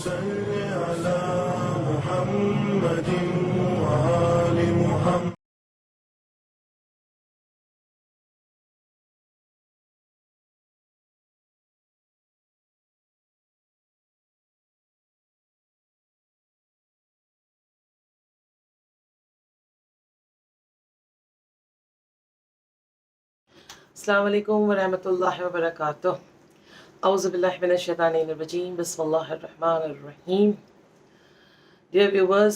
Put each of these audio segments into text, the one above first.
صل على محمد وآل محمد. Assalamu alaikum wa rahmatullahi wa barakatuh. Auzu billahi minash shaitanir rajim. Bismillahir rahmanir rahim. Dear viewers,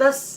10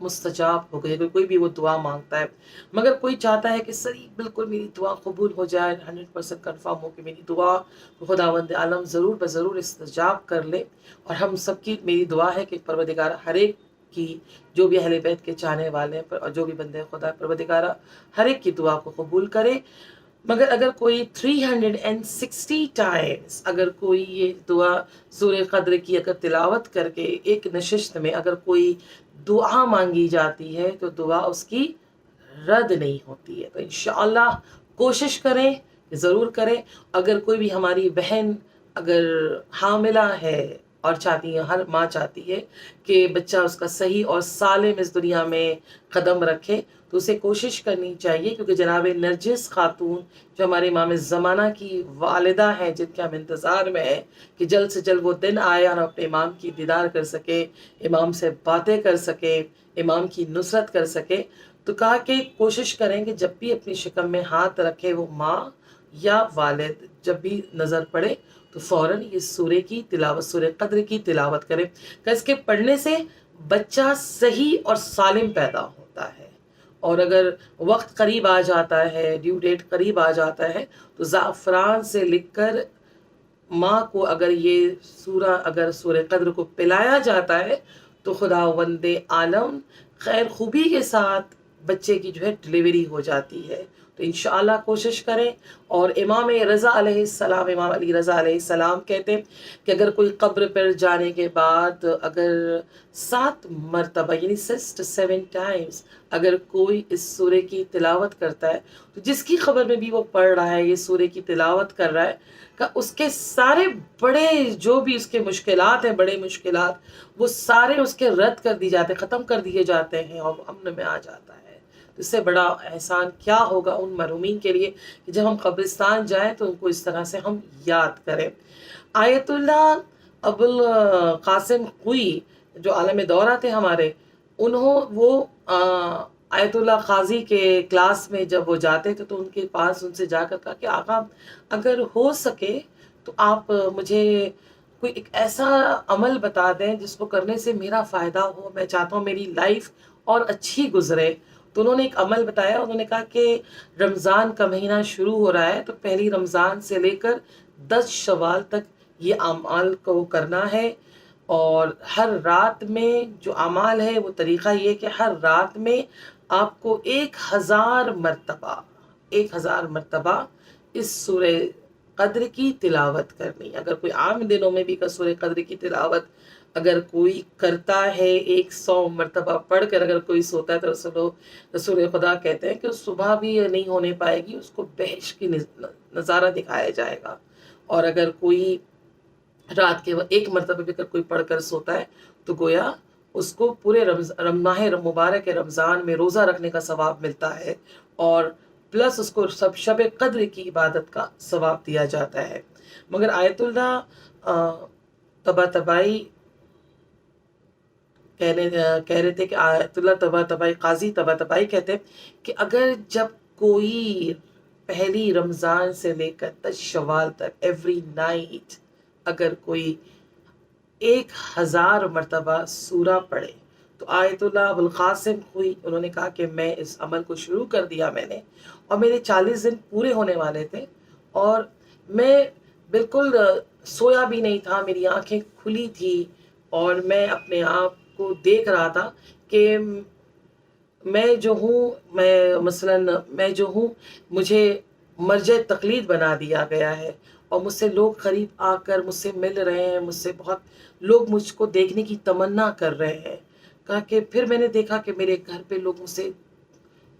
مستجاب ہو گئی، اگر کوئی بھی وہ دعا مانگتا ہے۔ مگر کوئی چاہتا ہے کہ سر بالکل میری دعا قبول ہو جائے، 100% کنفرم ہو کہ میری دعا خداوند عالم ضرور بضرور استجاب کر لے، اور ہم سب کی میری دعا ہے کہ پروردگار ہر ایک کی، جو بھی اہل بیت کے چاہنے والے ہیں اور جو بھی بندے خدا، پروردگارہ ہر ایک کی دعا کو قبول کرے۔ مگر اگر کوئی 360 ٹائمز اگر کوئی یہ دعا سورہ قدر کی اگر تلاوت کر کے ایک نشست میں اگر کوئی دعا مانگی جاتی ہے تو دعا اس کی رد نہیں ہوتی ہے۔ تو انشاءاللہ کوشش کریں، ضرور کریں۔ اگر کوئی بھی ہماری بہن اگر حاملہ ہے اور چاہتی ہے، ہر ماں چاہتی ہے کہ بچہ اس کا صحیح اور سالم اس دنیا میں قدم رکھے، تو اسے کوشش کرنی چاہیے، کیونکہ جناب نرجس خاتون جو ہمارے امام زمانہ کی والدہ ہیں، جن کے ہم انتظار میں ہیں کہ جلد سے جلد وہ دن آئے اور اپنے امام کی دیدار کر سکے، امام سے باتیں کر سکے، امام کی نصرت کر سکے، تو کہا کہ کوشش کریں کہ جب بھی اپنی شکم میں ہاتھ رکھے وہ ماں یا والد، جب بھی نظر پڑے تو فوراً یہ سورہ کی تلاوت، سورہ قدر کی تلاوت کرے، کہ اس کے پڑھنے سے بچہ صحیح اور سالم پیدا ہوتا ہے۔ اور اگر وقت قریب آ جاتا ہے، ڈیو ڈیٹ قریب آ جاتا ہے، تو زعفران سے لکھ کر ماں کو اگر یہ اگر سورہ قدر کو پلایا جاتا ہے تو خداوند عالم خیر خوبی کے ساتھ بچے کی جو ہے ڈلیوری ہو جاتی ہے۔ تو انشاءاللہ کوشش کریں۔ اور امام رضا علیہ السلام، امام علی رضا علیہ السلام کہتے ہیں کہ اگر کوئی قبر پر جانے کے بعد اگر 7 مرتبہ یعنی 7 ٹائمز اگر کوئی اس سورہ کی تلاوت کرتا ہے، تو جس کی خبر میں بھی وہ پڑھ رہا ہے، یہ سورہ کی تلاوت کر رہا ہے، کہ اس کے سارے بڑے جو بھی اس کے مشکلات ہیں، بڑے مشکلات، وہ سارے اس کے رد کر دی جاتے ہیں، ختم کر دیے جاتے ہیں، اور وہ امن میں آ جاتا ہے۔ اس سے بڑا احسان کیا ہوگا ان مرحومین کے لیے کہ جب ہم قبرستان جائیں تو ان کو اس طرح سے ہم یاد کریں۔ آیت اللہ ابوالقاسم خوئی جو عالم دورہ تھے ہمارے، وہ آیت اللہ قاضی کے کلاس میں جب وہ جاتے تھے تو ان کے پاس ان سے جا کر کہا کہ آقا اگر ہو سکے تو آپ مجھے کوئی ایک ایسا عمل بتا دیں جس کو کرنے سے میرا فائدہ ہو، میں چاہتا ہوں میری لائف اور اچھی گزرے۔ تو انہوں نے ایک عمل بتایا، انہوں نے کہا کہ رمضان کا مہینہ شروع ہو رہا ہے تو پہلی رمضان سے لے کر 10 شوال تک یہ اعمال کو کرنا ہے، اور ہر رات میں جو اعمال ہے وہ طریقہ یہ کہ ہر رات میں آپ کو 1000 مرتبہ اس سورہ قدر کی تلاوت کرنی۔ اگر کوئی عام دنوں میں بھی سورہ قدر کی تلاوت اگر کوئی کرتا ہے 100 مرتبہ پڑھ کر اگر کوئی سوتا ہے تو رسول خدا کہتے ہیں کہ صبح بھی نہیں ہونے پائے گی، اس کو بہشت کی نظارہ دکھایا جائے گا۔ اور اگر کوئی رات کے 1 مرتبہ بھی اگر کوئی پڑھ کر سوتا ہے تو گویا اس کو پورے ماہ مبارک رمضان میں روزہ رکھنے کا ثواب ملتا ہے، اور پلس اس کو شب قدر کی عبادت کا ثواب دیا جاتا ہے۔ مگر آیت اللہ طباطبائی کہہ رہے تھے کہ آیت اللہ طباطبائی، قاضی طباطبائی کہتے ہیں کہ اگر جب کوئی پہلی رمضان سے لے کر 10 شوال تک ایوری نائٹ اگر کوئی 1000 مرتبہ سورہ پڑھے تو آیت اللہ ابوالقاسم ہوئی، انہوں نے کہا کہ میں اس عمل کو شروع کر دیا میں نے، اور میرے 40 دن پورے ہونے والے تھے، اور میں بالکل سویا بھی نہیں تھا، میری آنکھیں کھلی تھی، اور میں اپنے آپ کو دیکھ رہا تھا کہ میں جو ہوں مجھے مرجع تقلید بنا دیا گیا ہے، اور مجھ سے لوگ قریب آ کر مجھ سے مل رہے ہیں، مجھ سے بہت لوگ مجھ کو دیکھنے کی تمنا کر رہے ہیں۔ کہا کہ پھر میں نے دیکھا کہ میرے گھر پہ لوگ مجھ سے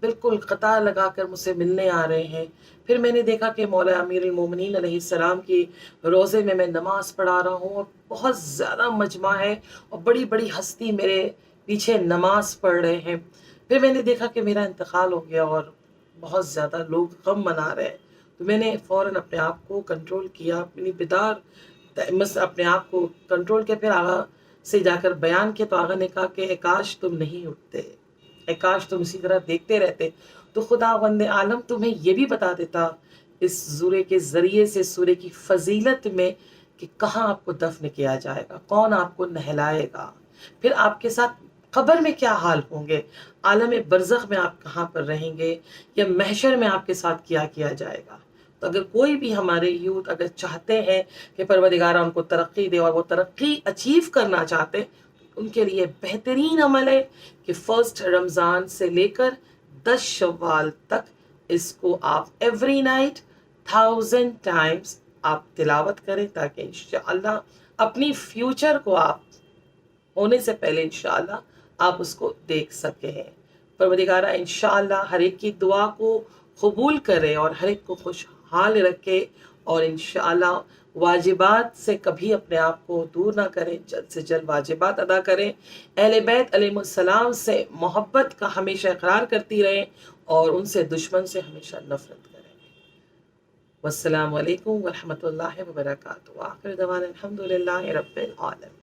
بالکل قطار لگا کر مجھ سے ملنے آ رہے ہیں۔ پھر میں نے دیکھا کہ مولا امیر المومنین علیہ السلام کی روضے میں نماز پڑھا رہا ہوں، اور بہت زیادہ مجمع ہے، اور بڑی بڑی ہستی میرے پیچھے نماز پڑھ رہے ہیں۔ پھر میں نے دیکھا کہ میرا انتقال ہو گیا اور بہت زیادہ لوگ غم منا رہے ہیں، تو میں نے فوراً اپنے آپ کو کنٹرول کیا، اپنی اپنے آپ کو کنٹرول کیا، پھر آغا سے جا کر بیان کیا، تو آغا نے کہا کہ اے کاش تم نہیں اٹھتے، اے کاش تم اسی طرح دیکھتے رہتے، تو خداوند عالم تمہیں یہ بھی بتا دیتا اس سورے کے ذریعے سے، سورے کی فضیلت میں، کہ کہاں آپ کو دفن کیا جائے گا، کون آپ کو نہلائے گا، پھر آپ کے ساتھ قبر میں کیا حال ہوں گے، عالم برزخ میں آپ کہاں پر رہیں گے، یا محشر میں آپ کے ساتھ کیا جائے گا۔ تو اگر کوئی بھی ہمارے یوتھ اگر چاہتے ہیں کہ پروردگارہ ان کو ترقی دے اور وہ ترقی اچیو کرنا چاہتے ہیں، ان کے لیے بہترین عمل ہے کہ فرسٹ رمضان سے لے کر 10 شوال تک اس کو آپ ایوری نائٹ 1000 ٹائمز آپ تلاوت کریں، تاکہ انشاءاللہ اپنی فیوچر کو آپ ہونے سے پہلے انشاءاللہ آپ اس کو دیکھ سکیں۔ پروردگارہ انشاءاللہ ہر ایک کی دعا کو قبول کرے اور ہر ایک کو خوشحال رکھے، اور انشاءاللہ واجبات سے کبھی اپنے آپ کو دور نہ کریں، جلد سے جلد واجبات ادا کریں، اہل بیت علیہ السلام سے محبت کا ہمیشہ اقرار کرتی رہیں، اور ان سے دشمن سے ہمیشہ نفرت کریں۔ والسلام علیکم ورحمۃ اللہ وبرکاتہ، وآخر دعوانا الحمد للہ رب العالمین۔